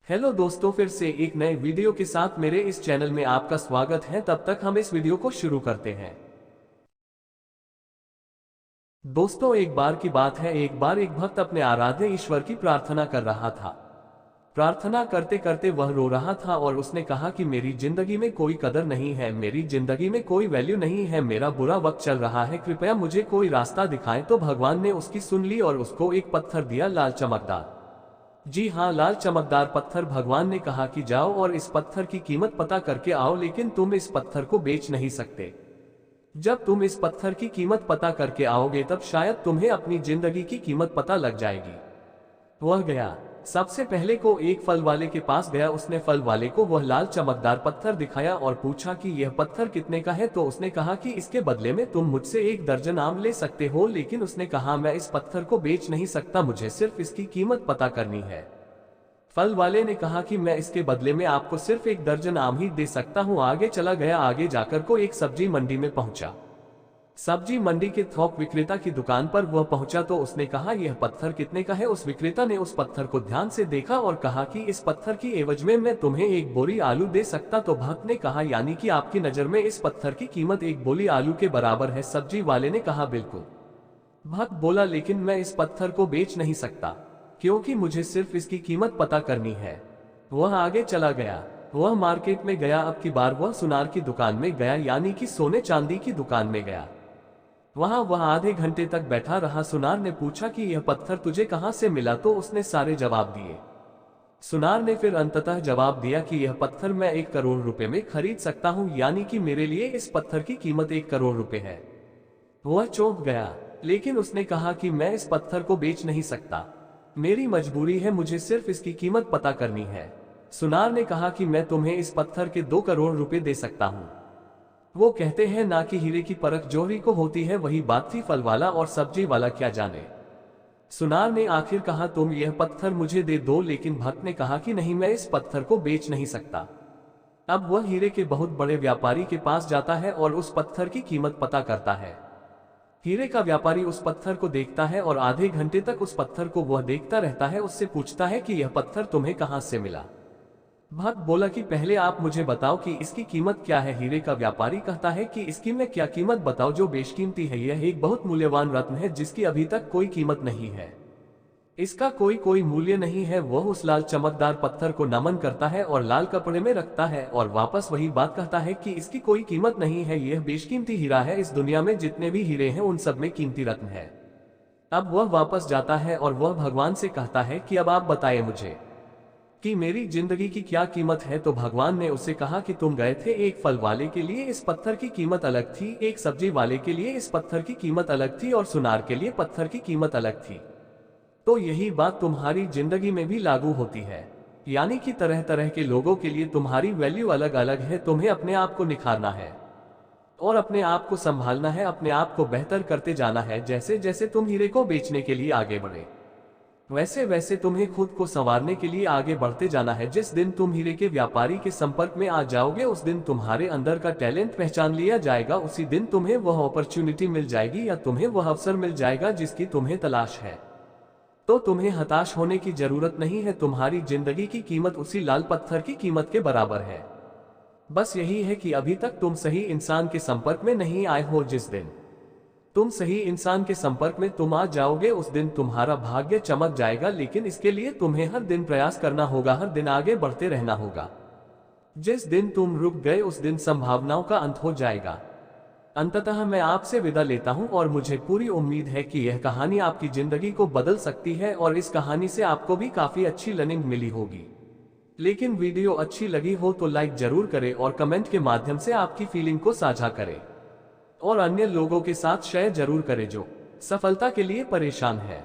Hello दोस्तों, फिर से एक नए वीडियो के साथ मेरे इस चैनल में आपका स्वागत है। तब तक हम इस वीडियो को शुरू करते हैं। दोस्तों, एक बार की बात है, एक बार एक भक्त अपने आराध्य ईश्वर की प्रार्थना कर रहा था। प्रार्थना करते करते वह रो रहा था और उसने कहा कि मेरी जिंदगी में कोई कदर नहीं है, मेरी जिंदगी में कोई वैल्यू नहीं है, मेरा बुरा वक्त चल रहा है, कृपया मुझे कोई रास्ता दिखाएं। तो भगवान ने उसकी सुन ली और उसको एक पत्थर दिया, लाल चमकदार। जी हाँ, लाल चमकदार पत्थर। भगवान ने कहा कि जाओ और इस पत्थर की कीमत पता करके आओ, लेकिन तुम इस पत्थर को बेच नहीं सकते। जब तुम इस पत्थर की कीमत पता करके आओगे तब शायद तुम्हें अपनी जिंदगी की कीमत पता लग जाएगी। वह गया, सबसे पहले को एक फल वाले के पास गया। उसने फल वाले को वह लाल चमकदार पत्थर दिखाया और पूछा कि यह पत्थर कितने का है। तो उसने कहा कि इसके बदले में तुम मुझसे 1 दर्जन आम ले सकते हो। लेकिन उसने कहा, मैं इस पत्थर को बेच नहीं सकता, मुझे सिर्फ इसकी कीमत पता करनी है। फल वाले ने कहा कि मैं इसके बदले में आपको सिर्फ 1 दर्जन आम ही दे सकता हूँ। आगे चला गया, आगे जाकर को एक सब्जी मंडी में पहुंचा। सब्जी मंडी के थोक विक्रेता की दुकान पर वह पहुंचा तो उसने कहा, यह पत्थर कितने का है। उस विक्रेता ने उस पत्थर को ध्यान से देखा और कहा कि इस पत्थर की एवज में मैं तुम्हें 1 बोरी आलू दे सकता। तो भक्त ने कहा, यानी कि आपकी नजर में इस पत्थर की कीमत 1 बोरी आलू के बराबर है। सब्जी वाले ने कहा, बिल्कुल। भक्त बोला, लेकिन मैं इस पत्थर को बेच नहीं सकता, क्योंकि मुझे सिर्फ इसकी कीमत पता करनी है। वह आगे चला गया, वह मार्केट में गया। अब की बार वह सुनार की दुकान में गया, यानी कि सोने चांदी की दुकान में गया। वहां वह आधे घंटे तक बैठा रहा। सुनार ने पूछा कि यह पत्थर तुझे कहां से मिला। तो उसने सारे जवाब दिए। सुनार ने फिर अंततः जवाब दिया कि यह पत्थर मैं 1 करोड़ रुपए में खरीद सकता हूं, यानी कि मेरे लिए इस पत्थर की कीमत 1 करोड़ रुपए है। वह चौंक गया, लेकिन उसने कहा कि मैं इस पत्थर को बेच नहीं सकता, मेरी मजबूरी है, मुझे सिर्फ इसकी कीमत पता करनी है। सुनार ने कहा कि मैं तुम्हें इस पत्थर के 2 करोड़ रुपए दे सकता हूं। वो कहते हैं ना कि हीरे की परख जोहरी को होती है, वही बात थी फल वाला और सब्जी वाला क्या जाने। सुनार ने आखिर कहा, तुम यह पत्थर मुझे दे दो। लेकिन भक्त ने कहा कि नहीं, मैं इस पत्थर को बेच नहीं सकता। अब वह हीरे के बहुत बड़े व्यापारी के पास जाता है और उस पत्थर की कीमत पता करता है। हीरे का व्यापारी उस पत्थर को देखता है और आधे घंटे तक उस पत्थर को वह देखता रहता है। उससे पूछता है कि यह पत्थर तुम्हें कहां से मिला। भक्त बोला कि पहले आप मुझे बताओ कि इसकी कीमत क्या है। हीरे का व्यापारी कहता है कि इसकी मैं क्या कीमत बताओ जो बेशकीमती है, यह एक बहुत मूल्यवान रत्न है जिसकी अभी तक कोई कीमत नहीं है, इसका कोई मूल्य नहीं है। वह उस लाल चमकदार पत्थर को नमन करता है और लाल कपड़े में रखता है और वापस वही बात कहता है कि इसकी कोई कीमत नहीं है, यह बेशकीमती हीरा है, इस दुनिया में जितने भी हीरे हैं उन सब में कीमती रत्न है। अब वह वापस जाता है और वह भगवान से कहता है कि अब आप बताएं मुझे कि मेरी जिंदगी की क्या कीमत है। तो भगवान ने उसे कहा कि तुम गए थे, एक फल वाले के लिए इस पत्थर की कीमत अलग थी, एक सब्जी वाले के लिए इस पत्थर की कीमत अलग थी और सुनार के लिए पत्थर की कीमत अलग थी। तो यही बात तुम्हारी जिंदगी में भी लागू होती है, यानी कि तरह तरह के लोगों के लिए तुम्हारी वैल्यू अलग अलग है। तुम्हें अपने आप को निखारना है और अपने आप को संभालना है, अपने आप को बेहतर करते जाना है। जैसे जैसे तुम हीरे को बेचने के लिए आगे बढ़े, वैसे वैसे तुम्हें खुद को संवारने के लिए आगे बढ़ते जाना है। जिस दिन तुम हीरे के व्यापारी के संपर्क में आ जाओगे, उस दिन तुम्हारे अंदर का टैलेंट पहचान लिया जाएगा। उसी दिन तुम्हें वह अपॉर्चुनिटी मिल जाएगी या तुम्हें वह अवसर मिल जाएगा जिसकी तुम्हें तलाश है। तो तुम्हें हताश होने की जरूरत नहीं है, तुम्हारी जिंदगी की कीमत उसी लाल पत्थर की कीमत के बराबर है। बस यही है कि अभी तक तुम सही इंसान के संपर्क में नहीं आए हो। जिस दिन तुम सही इंसान के संपर्क में तुम आ जाओगे, उस दिन तुम्हारा भाग्य चमक जाएगा। लेकिन इसके लिए तुम्हें हर दिन प्रयास करना होगा, हर दिन आगे बढ़ते रहना होगा। जिस दिन तुम रुक गए उस दिन संभावनाओं का अंत हो जाएगा। अंततः मैं आपसे विदा लेता हूं और मुझे पूरी उम्मीद है कि यह कहानी आपकी जिंदगी को बदल सकती है और इस कहानी से आपको भी काफी अच्छी लर्निंग मिली होगी। लेकिन वीडियो अच्छी लगी हो तो लाइक जरूर करें और कमेंट के माध्यम से आपकी फीलिंग को साझा करें और अन्य लोगों के साथ शेयर जरूर करें जो सफलता के लिए परेशान है।